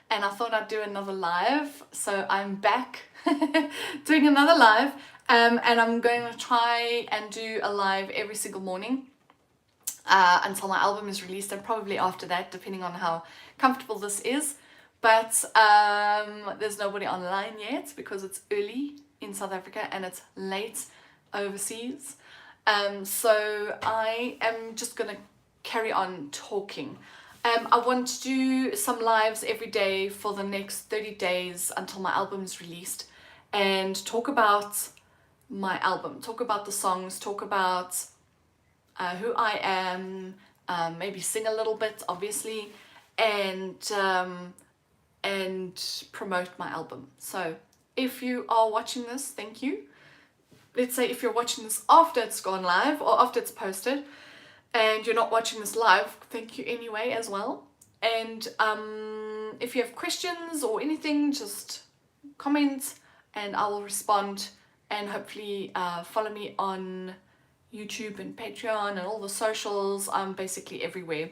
and I thought I'd do another live. So I'm back doing another live, and I'm going to try and do a live every single morning until my album is released, and probably after that, depending on how comfortable this is. But there's nobody online yet because it's early in South Africa and it's late overseas. So I am just going to carry on talking. I want to do some lives every day for the next 30 days until my album is released, and talk about my album, talk about the songs, talk about who I am, maybe sing a little bit, obviously, and promote my album. So if you are watching this, thank you. Let's say if you're watching this after it's gone live or after it's posted, and you're not watching this live, thank you anyway as well. And if you have questions or anything, just comment and I will respond. And hopefully follow me on YouTube and Patreon and all the socials. I'm basically everywhere,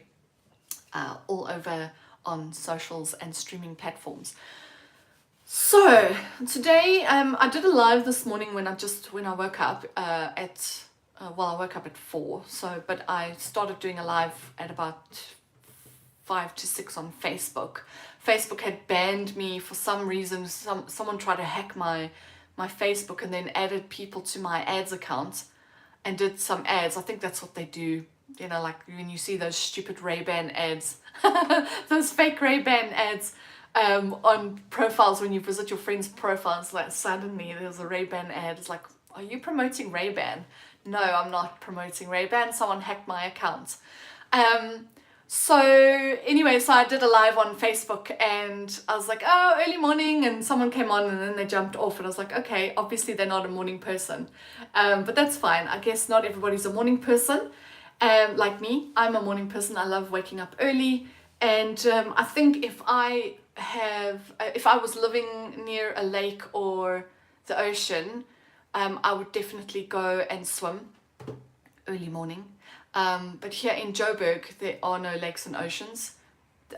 all over on socials and streaming platforms. So today I did a live this morning when I woke up I woke up at 4. So but I started doing a live at about 5 to 6 on Facebook. Facebook had banned me for some reason. Someone tried to hack my Facebook and then added people to my ads account and did some ads. I think that's what they do, you know, like when you see those stupid Ray-Ban ads, those fake Ray-Ban ads on profiles, when you visit your friends' profiles, like suddenly there's a Ray-Ban ad. It's like, are you promoting Ray-Ban? No, I'm not promoting Ray-Ban. Someone hacked my account. So anyway, so I did a live on Facebook and I was like, oh, early morning, and someone came on and then they jumped off and I was like, okay, obviously they're not a morning person, but that's fine. I guess not everybody's a morning person. Like me, I'm a morning person. I love waking up early, and I think if I was living near a lake or the ocean, I would definitely go and swim early morning. But here in Joburg, there are no lakes and oceans.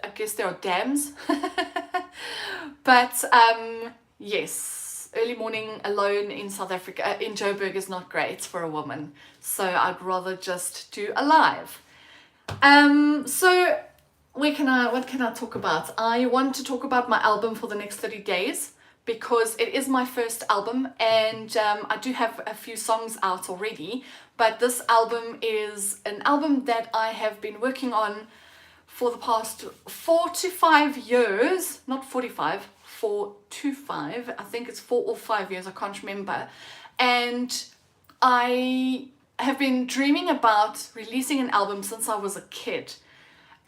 I guess there are dams. But yes, early morning alone in South Africa, in Joburg, is not great for a woman. So I'd rather just do a live. So what can I talk about? I want to talk about my album for the next 30 days. Because it is my first album, and I do have a few songs out already, but this album is an album that I have been working on for the past 4 to 5 years, not 45, 4 to 5, I think it's 4 or 5 years, I can't remember, and I have been dreaming about releasing an album since I was a kid.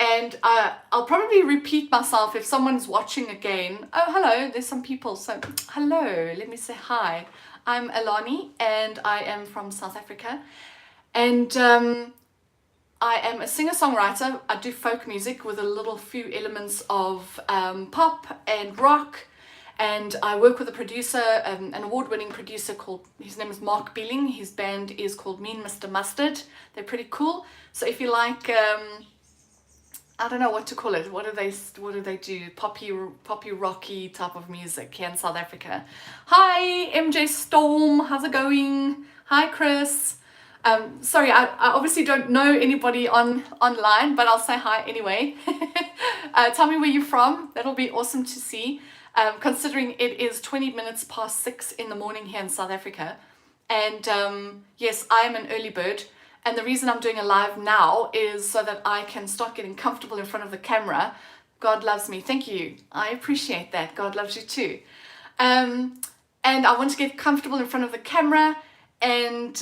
And I'll probably repeat myself if someone's watching again. Oh, hello, there's some people. So, hello, let me say hi. I'm Alani and I am from South Africa. And I am a singer-songwriter. I do folk music with a few elements of pop and rock. And I work with a producer, an award-winning producer his name is Beling. His band is called Me and Mr. Mustard. They're pretty cool. So if you like... I don't know what to call it. What do they do? Poppy rocky type of music here in South Africa. Hi MJ Storm, how's it going? Hi Chris. Sorry, I obviously don't know anybody online, but I'll say hi anyway. Tell me where you're from. That'll be awesome to see. Considering it is 20 minutes past 6 in the morning here in South Africa. And yes, I am an early bird. And the reason I'm doing a live now is so that I can start getting comfortable in front of the camera. God loves me. Thank you. I appreciate that. God loves you too. And I want to get comfortable in front of the camera and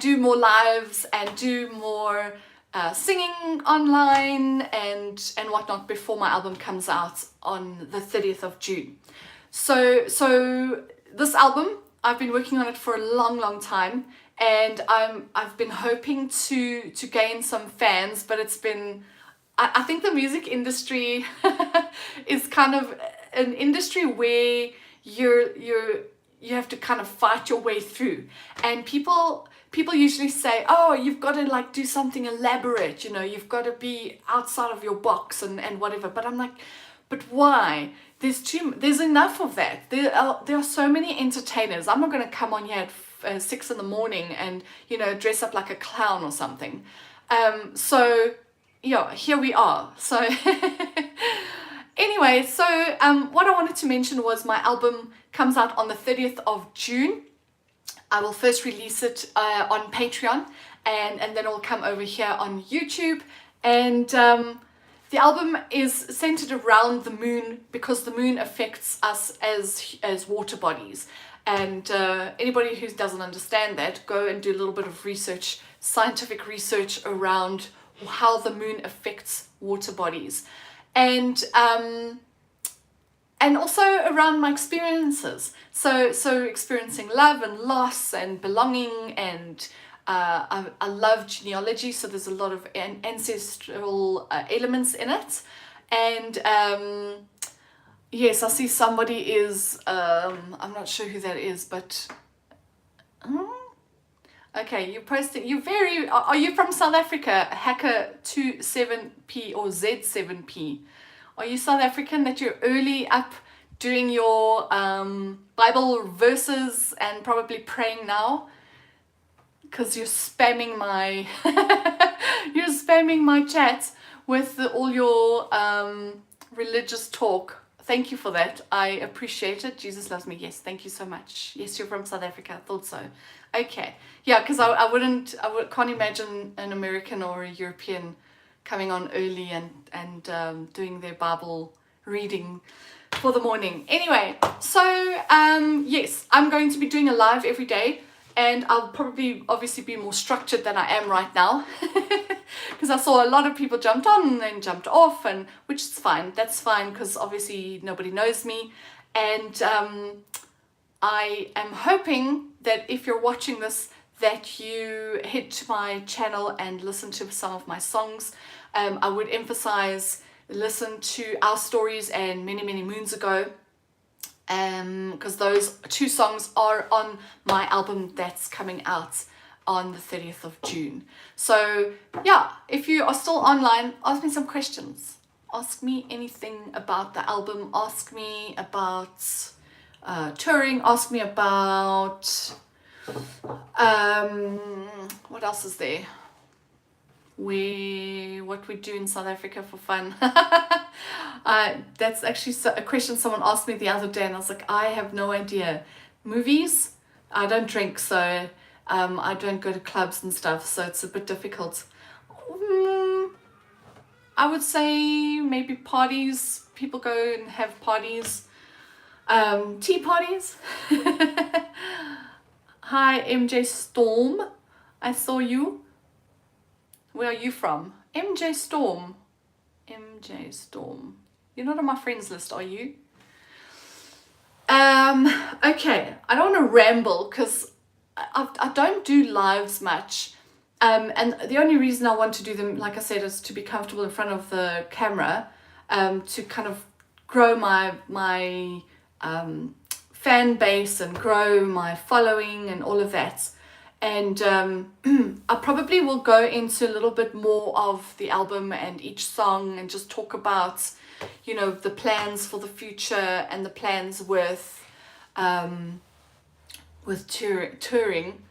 do more lives and do more singing online and whatnot before my album comes out on the 30th of June. So this album, I've been working on it for a long time. And I've been hoping to gain some fans, but it's been, I think the music industry is kind of an industry where you have to kind of fight your way through. And people usually say, oh, you've got to like do something elaborate, you know, you've got to be outside of your box and whatever. But I'm like, But why? There's enough of that. There are so many entertainers. I'm not going to come on here at 6 in the morning and, you know, dress up like a clown or something. So yeah, here we are. So anyway, so what I wanted to mention was my album comes out on the 30th of June. I will first release it on Patreon, and then it'll come over here on YouTube. And the album is centered around the moon, because the moon affects us as water bodies. And anybody who doesn't understand that, go and do a little bit of research, scientific research around how the moon affects water bodies. And also around my experiences. So experiencing love and loss and belonging, and I love genealogy, so there's a lot of ancestral elements in it. And yes, I see somebody is, I'm not sure who that is, but okay, you're posting, are you from South Africa, Hacker27P or Z7P? Are you South African, that you're early up doing your Bible verses and probably praying now? Because you're spamming my you're spamming my chat with all your religious talk. Thank you for that. I appreciate it. Jesus loves me. Yes, thank you so much. Yes, you're from South Africa. I thought so. Okay. Yeah, because I can't imagine an American or a European coming on early and doing their Bible reading for the morning. Anyway, so yes, I'm going to be doing a live every day, and I'll probably obviously be more structured than I am right now, because I saw a lot of people jumped on and then jumped off, and which is fine. That's fine, because obviously nobody knows me. And I am hoping that if you're watching this, that you head to my channel and listen to some of my songs. I would emphasize listen to Our Stories and Many Many Moons Ago, because those two songs are on my album that's coming out on the 30th of June. So yeah, if you are still online, ask me some questions. Ask me anything about the album. Ask me about touring. Ask me about what else is there? What we do in South Africa for fun. That's actually a question someone asked me the other day, and I was like, I have no idea. Movies? I don't drink, so I don't go to clubs and stuff, so it's a bit difficult. I would say maybe parties. People go and have parties. Tea parties. Hi, MJ Storm. I saw you. Where are you from? MJ Storm. MJ Storm. You're not on my friends list, are you? Okay, I don't want to ramble, because I don't do lives much. And the only reason I want to do them, like I said, is to be comfortable in front of the camera, to kind of grow my fan base and grow my following and all of that. And I probably will go into a little bit more of the album and each song, and just talk about, you know, the plans for the future and the plans with touring.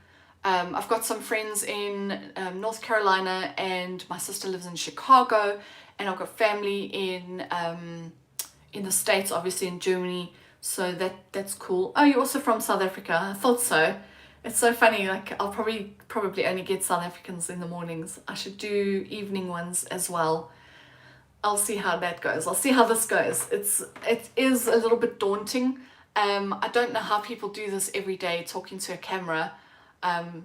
I've got some friends in North Carolina, and my sister lives in Chicago, and I've got family in the States, obviously in Germany. So that's cool. Oh, you're also from South Africa. I thought so. It's so funny, like I'll probably only get South Africans in the mornings. I should do evening ones as well. I'll see how that goes. I'll see how this goes. It is a little bit daunting. I don't know how people do this every day, talking to a camera,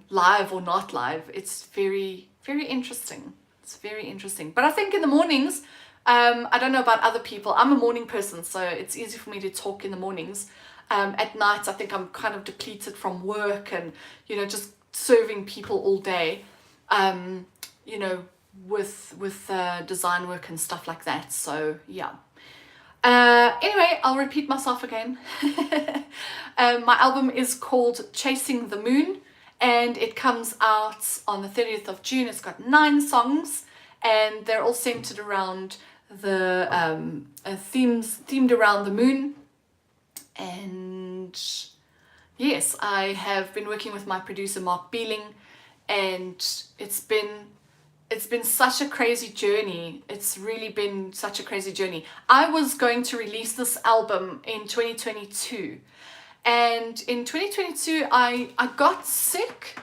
live or not live. It's very, very interesting. It's very interesting. But I think in the mornings, I don't know about other people. I'm a morning person, so it's easy for me to talk in the mornings. At night, I think I'm kind of depleted from work and, you know, just serving people all day, you know, with design work and stuff like that. So yeah. Anyway, I'll repeat myself again. My album is called Chasing the Moon, and it comes out on the 30th of June. It's got 9 songs, and they're all centered around themed around the moon. And yes, I have been working with my producer Mark Beling, and it's been such a crazy journey. It's really been such a crazy journey. I was going to release this album in 2022, and in 2022 I got sick,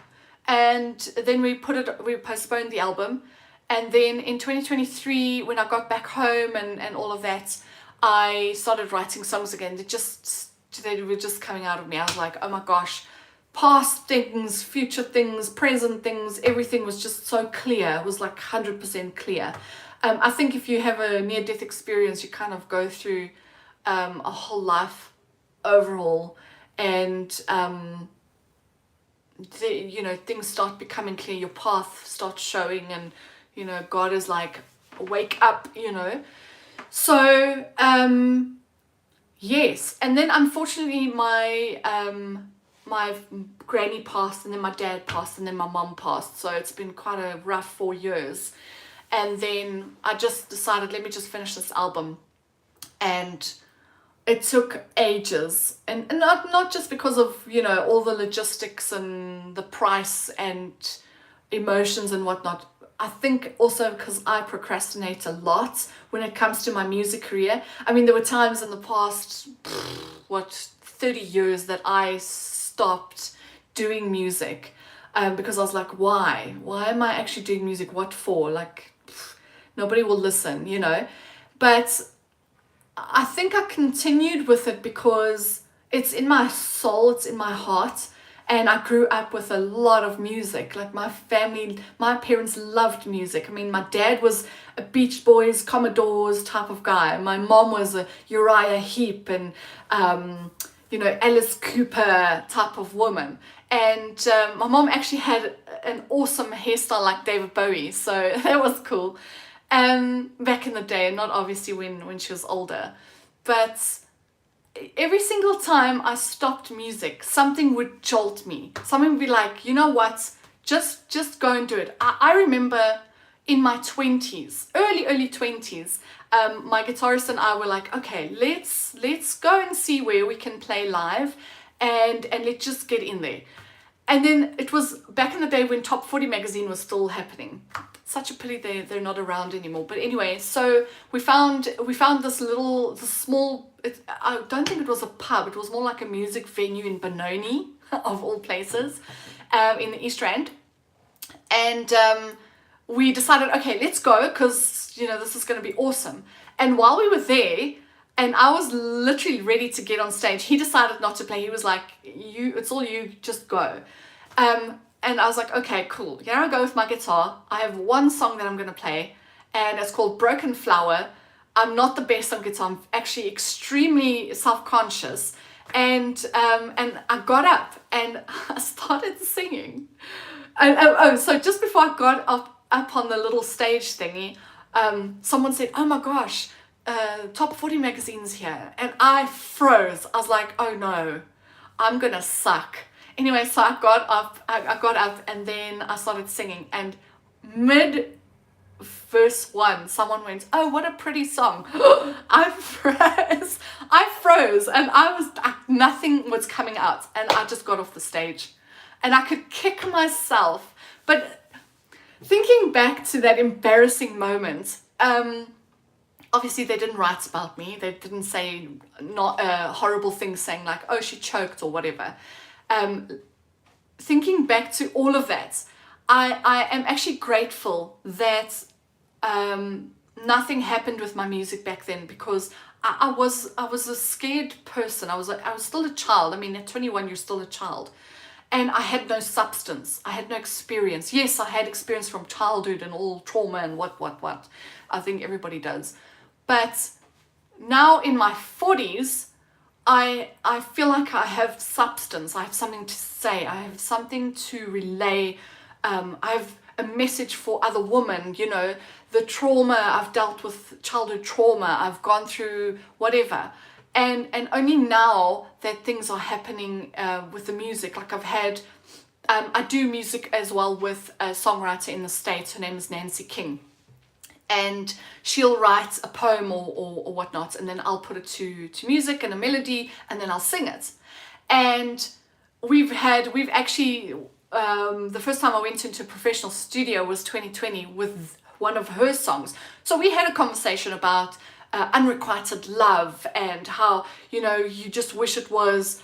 and then we postponed the album. And then in 2023, when I got back home and all of that, I started writing songs again. They were just coming out of me. I was like, oh my gosh, past things, future things, present things, everything was just so clear. It was like 100% clear. I think if you have a near-death experience, you kind of go through a whole life overhaul, and things start becoming clear. Your path starts showing, and God is like, wake up, So yes, and then unfortunately my granny passed, and then my dad passed, and then my mom passed. So it's been quite a rough 4 years. And then I just decided, let me just finish this album. And it took ages, and not just because of all the logistics and the price and emotions and whatnot. I think also because I procrastinate a lot when it comes to my music career. I mean, there were times in the past 30 years that I stopped doing music because I was like, why am I actually doing music? What for? Like, nobody will listen, but I think I continued with it because it's in my soul, it's in my heart. And I grew up with a lot of music. Like my parents loved music. I mean, my dad was a Beach Boys, Commodores type of guy. My mom was a Uriah Heep and, Alice Cooper type of woman. And my mom actually had an awesome hairstyle like David Bowie. So that was cool. Back in the day, not obviously when she was older. But every single time I stopped music, something would jolt me. Something would be like, you know what? Just go and do it. I remember in my 20s, early 20s, my guitarist and I were like, okay, let's go and see where we can play live, and let's just get in there. And then it was back in the day when Top 40 magazine was still happening. Such a pity they're not around anymore. But anyway, so we found this small, I don't think it was a pub, it was more like a music venue in Benoni, of all places, in the East Rand. And we decided, okay, let's go, because this is going to be awesome. And while we were there, and I was literally ready to get on stage, he decided not to play. He was like, it's all you, just go. And I was like, okay, cool. Here I go with my guitar. I have one song that I'm going to play, and it's called Broken Flower. I'm not the best on guitar. I'm actually extremely self-conscious. And I got up and I started singing. And so just before I got up on the little stage thingy, someone said, oh my gosh, Top 40 magazine's here. And I froze. I was like, oh no, I'm going to suck. Anyway, so I got up and then I started singing, and mid verse 1, someone went, oh, what a pretty song. I froze, and nothing was coming out, and I just got off the stage, and I could kick myself. But thinking back to that embarrassing moment, obviously they didn't write about me. They didn't say not horrible things saying like, oh, she choked or whatever. Thinking back to all of that, I am actually grateful that nothing happened with my music back then, because I was a scared person. I was still a child. I mean, at 21, you're still a child. And I had no substance. I had no experience. Yes, I had experience from childhood and all trauma and what. I think everybody does. But now in my 40s, I feel like I have substance. I have something to say. I have something to relay. I have a message for other women. The trauma, I've dealt with childhood trauma. I've gone through whatever. And only now that things are happening with the music, like I've had, I do music as well with a songwriter in the States. Her name is Nancy King. and she'll write a poem or whatnot, and then I'll put it to music and a melody, and then I'll sing it. And we've actually, the first time I went into a professional studio was 2020 with one of her songs. So we had a conversation about unrequited love, and how, you know, you just wish it was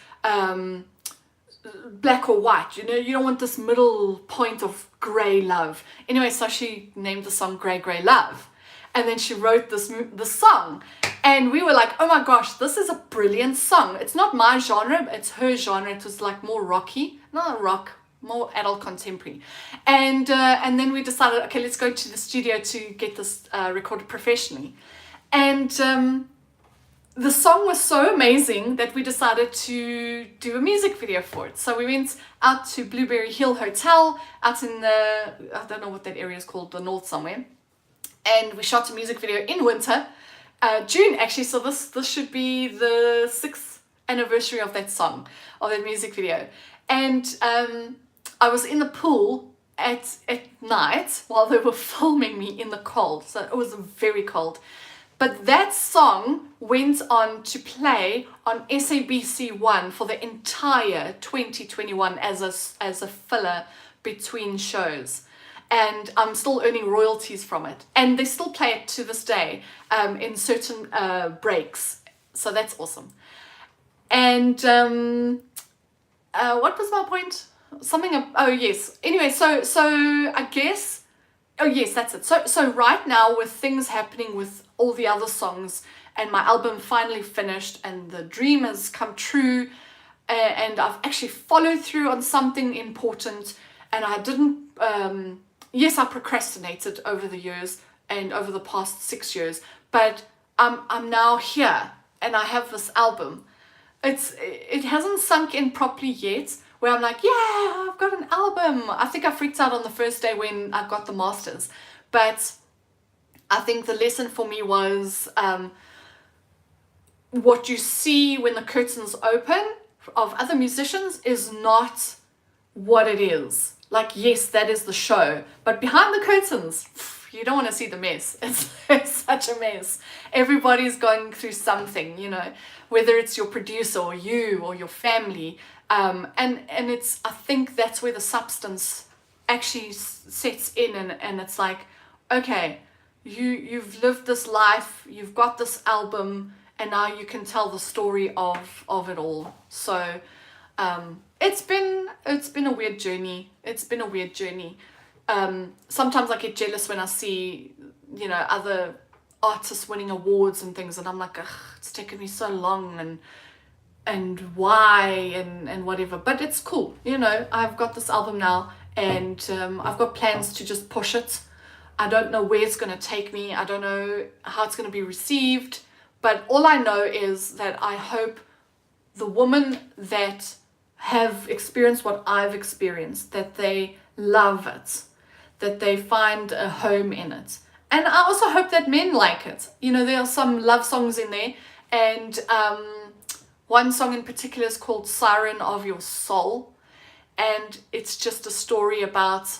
black or white, you know, you don't want this middle point of grey love. Anyway, so she named the song Grey Grey Love, and then she wrote the song, and we were like, oh my gosh, this is a brilliant song. It's not my genre, it's her genre. It was like more rocky, not rock, more adult contemporary. And then we decided, okay, let's go to the studio to get this recorded professionally. And the song was so amazing that we decided to do a music video for it. So we went out to Blueberry Hill Hotel out in the, I don't know what that area is called, the north somewhere. And we shot a music video in winter, June actually. So this should be the 6th anniversary of that song, of that music video. And I was in the pool at night while they were filming me in the cold. So it was very cold. But that song went on to play on SABC1 for the entire 2021 as a filler between shows. And I'm still earning royalties from it. And they still play it to this day in certain breaks. So that's awesome. And what was my point? Oh yes. Anyway, so I guess, oh yes, that's it. So right now, with things happening with all the other songs, and my album finally finished, and the dream has come true, and I've actually followed through on something important, and I didn't, yes, I procrastinated over the years and over the past 6 years, but I'm now here, and I have this album. It hasn't sunk in properly yet, where I'm like, yeah, I've got an album. I think I freaked out on the first day when I got the masters, but I think the lesson for me was what you see when the curtains open of other musicians is not what it is. Like, yes, that is the show, but behind the curtains, you don't want to see the mess. It's such a mess. Everybody's going through something, you know, whether it's your producer or you or your family. And it's, I think that's where the substance actually sets in, and it's like, okay, you've lived this life, you've got this album, and now you can tell the story of it all. So it's been a weird journey. It's been a weird journey. Sometimes I get jealous when I see, you know, other artists winning awards and things, and I'm like, ugh, it's taken me so long, and why, and whatever. But it's cool, you know, I've got this album now, and I've got plans to just push it. I don't know where it's going to take me. I don't know how it's going to be received, but all I know is that I hope the women that have experienced what I've experienced, that they love it, that they find a home in it. And I also hope that men like it. You know, there are some love songs in there, and one song in particular is called Siren of Your Soul, and it's just a story about,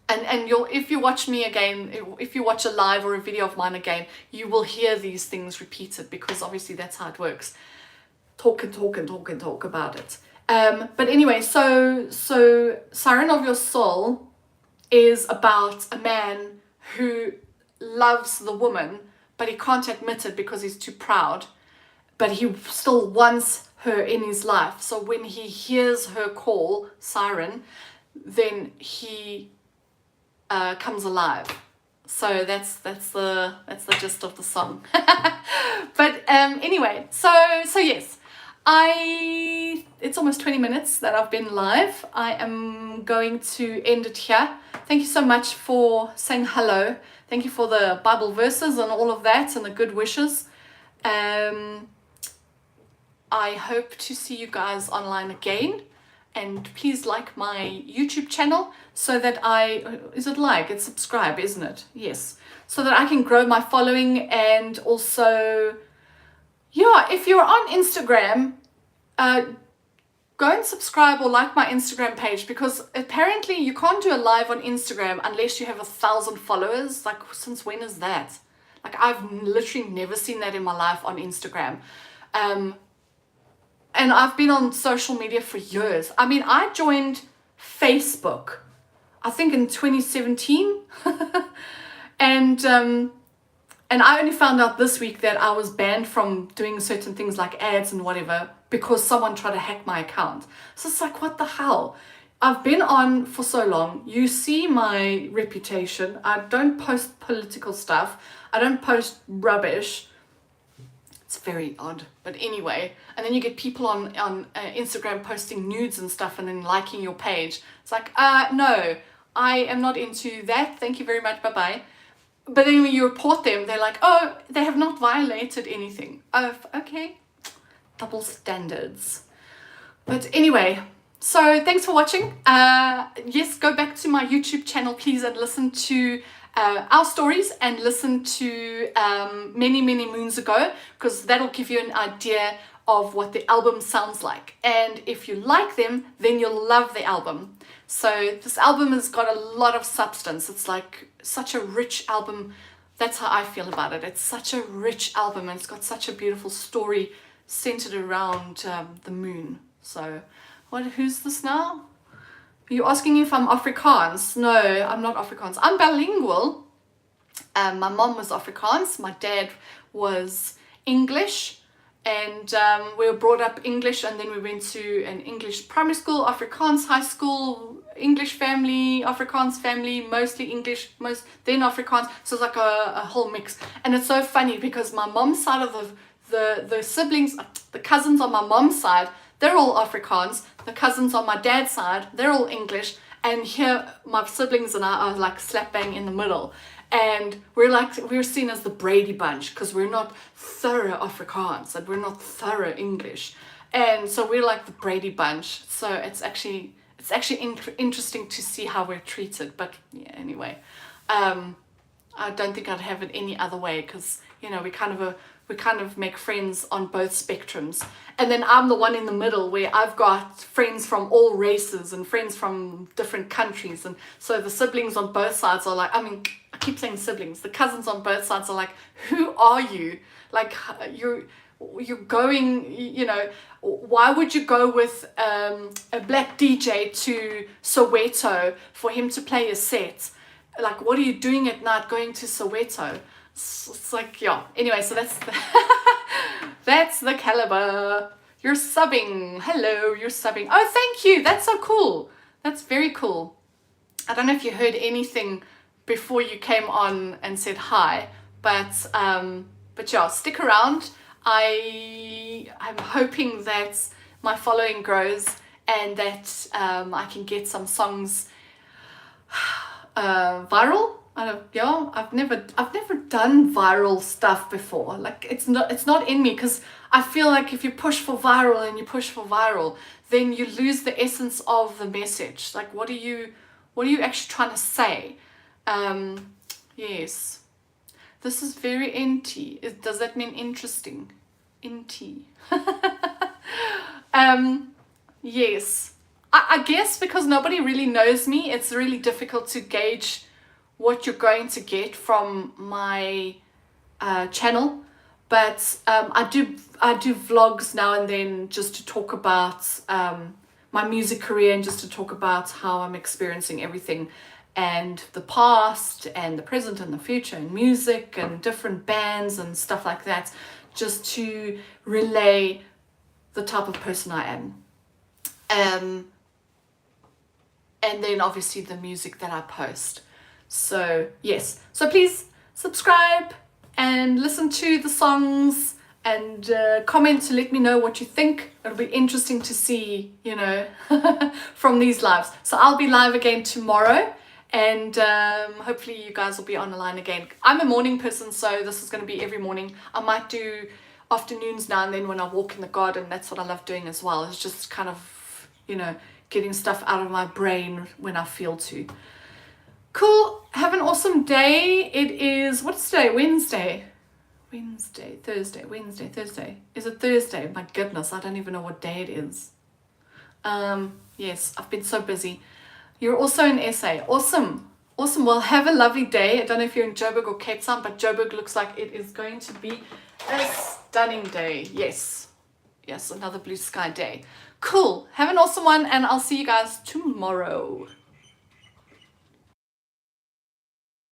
and if you watch me again, if you watch a live or a video of mine again, you will hear these things repeated, because obviously that's how it works. Talk and talk and talk and talk about it. But anyway, so Siren of Your Soul is about a man who loves the woman, but he can't admit it because he's too proud, but he still wants her in his life. So when he hears her call, Siren, then he comes alive. So that's the gist of the song. But anyway, so yes, it's almost 20 minutes that I've been live. I am going to end it here. Thank you so much for saying hello. Thank you for the Bible verses and all of that, and the good wishes. I hope to see you guys online again, and please like my YouTube channel so that it's subscribe, isn't it? Yes. So that I can grow my following, and also, yeah, if you're on Instagram, go and subscribe or like my Instagram page, because apparently you can't do a live on Instagram unless you have 1,000 followers. Like, since when is that? Like, I've literally never seen that in my life on Instagram. And I've been on social media for years. I mean, I joined Facebook, I think in 2017. And I only found out this week that I was banned from doing certain things like ads and whatever because someone tried to hack my account. So it's like, what the hell? I've been on for so long. You see my reputation. I don't post political stuff. I don't post rubbish. It's very odd. But anyway, and then you get people on Instagram posting nudes and stuff and then liking your page. It's like, no, I am not into that. Thank you very much. Bye-bye. But then when you report them, they're like, oh, they have not violated anything. Oh, okay. Double standards. But anyway, so thanks for watching. Yes, go back to my YouTube channel, please, and listen to our stories and listen to many, many moons ago, because that'll give you an idea of what the album sounds like. And if you like them, then you'll love the album. So this album has got a lot of substance. It's like such a rich album. That's how I feel about it. It's such a rich album, and it's got such a beautiful story centered around the moon. So who's this now? Are you asking if I'm Afrikaans? No, I'm not Afrikaans. I'm bilingual. My mom was Afrikaans. My dad was English. And we were brought up English, and then we went to an English primary school, Afrikaans high school, English family, Afrikaans family, mostly English, then Afrikaans. So it's like a whole mix. And it's so funny because my mom's side of the siblings, the cousins on my mom's side, they're all Afrikaans. The cousins on my dad's side, they're all English. And here my siblings and I are like slap bang in the middle. And we're seen as the Brady Bunch, because we're not thorough Afrikaans and we're not thorough English. And so we're like the Brady Bunch. So it's actually interesting to see how we're treated. But yeah, anyway, I don't think I'd have it any other way, because, you know, we kind of make friends on both spectrums. And then I'm the one in the middle where I've got friends from all races and friends from different countries. And so the siblings on both sides are like, I keep saying siblings, the cousins on both sides are like, who are you? Like, you're going, you know, why would you go with a black DJ to Soweto for him to play a set? Like, what are you doing at night going to Soweto? It's like, yeah. Anyway, so that's the caliber. You're subbing. Hello, you're subbing. Oh, thank you. That's so cool. That's very cool. I don't know if you heard anything before you came on and said hi, but yeah, stick around. I'm hoping that my following grows and that I can get some songs viral. I've never done viral stuff before. Like, it's not in me, because I feel like if you push for viral, then you lose the essence of the message. Like, what are you actually trying to say? Yes, this is very NT. Does that mean interesting? NT. Yes, I guess because nobody really knows me, it's really difficult to gauge what you're going to get from my channel. But I do vlogs now and then, just to talk about my music career and just to talk about how I'm experiencing everything, and the past and the present and the future and music and different bands and stuff like that, just to relay the type of person I am. And then obviously the music that I post. So yes, so please subscribe and listen to the songs and comment to let me know what you think. It'll be interesting to see, you know, from these lives. So I'll be live again tomorrow, and hopefully you guys will be on the line again. I'm a morning person, so this is going to be every morning. I might do afternoons now and then when I walk in the garden. That's what I love doing as well. It's just kind of, you know, getting stuff out of my brain when I feel to. Cool. Have an awesome day. It is, what's today? Wednesday. Thursday. Is it Thursday? My goodness, I don't even know what day it is. Yes, I've been so busy. You're also in SA. Awesome. Awesome. Well, have a lovely day. I don't know if you're in Joburg or Cape Town, but Joburg looks like it is going to be a stunning day. Yes. Yes, another blue sky day. Cool. Have an awesome one, and I'll see you guys tomorrow.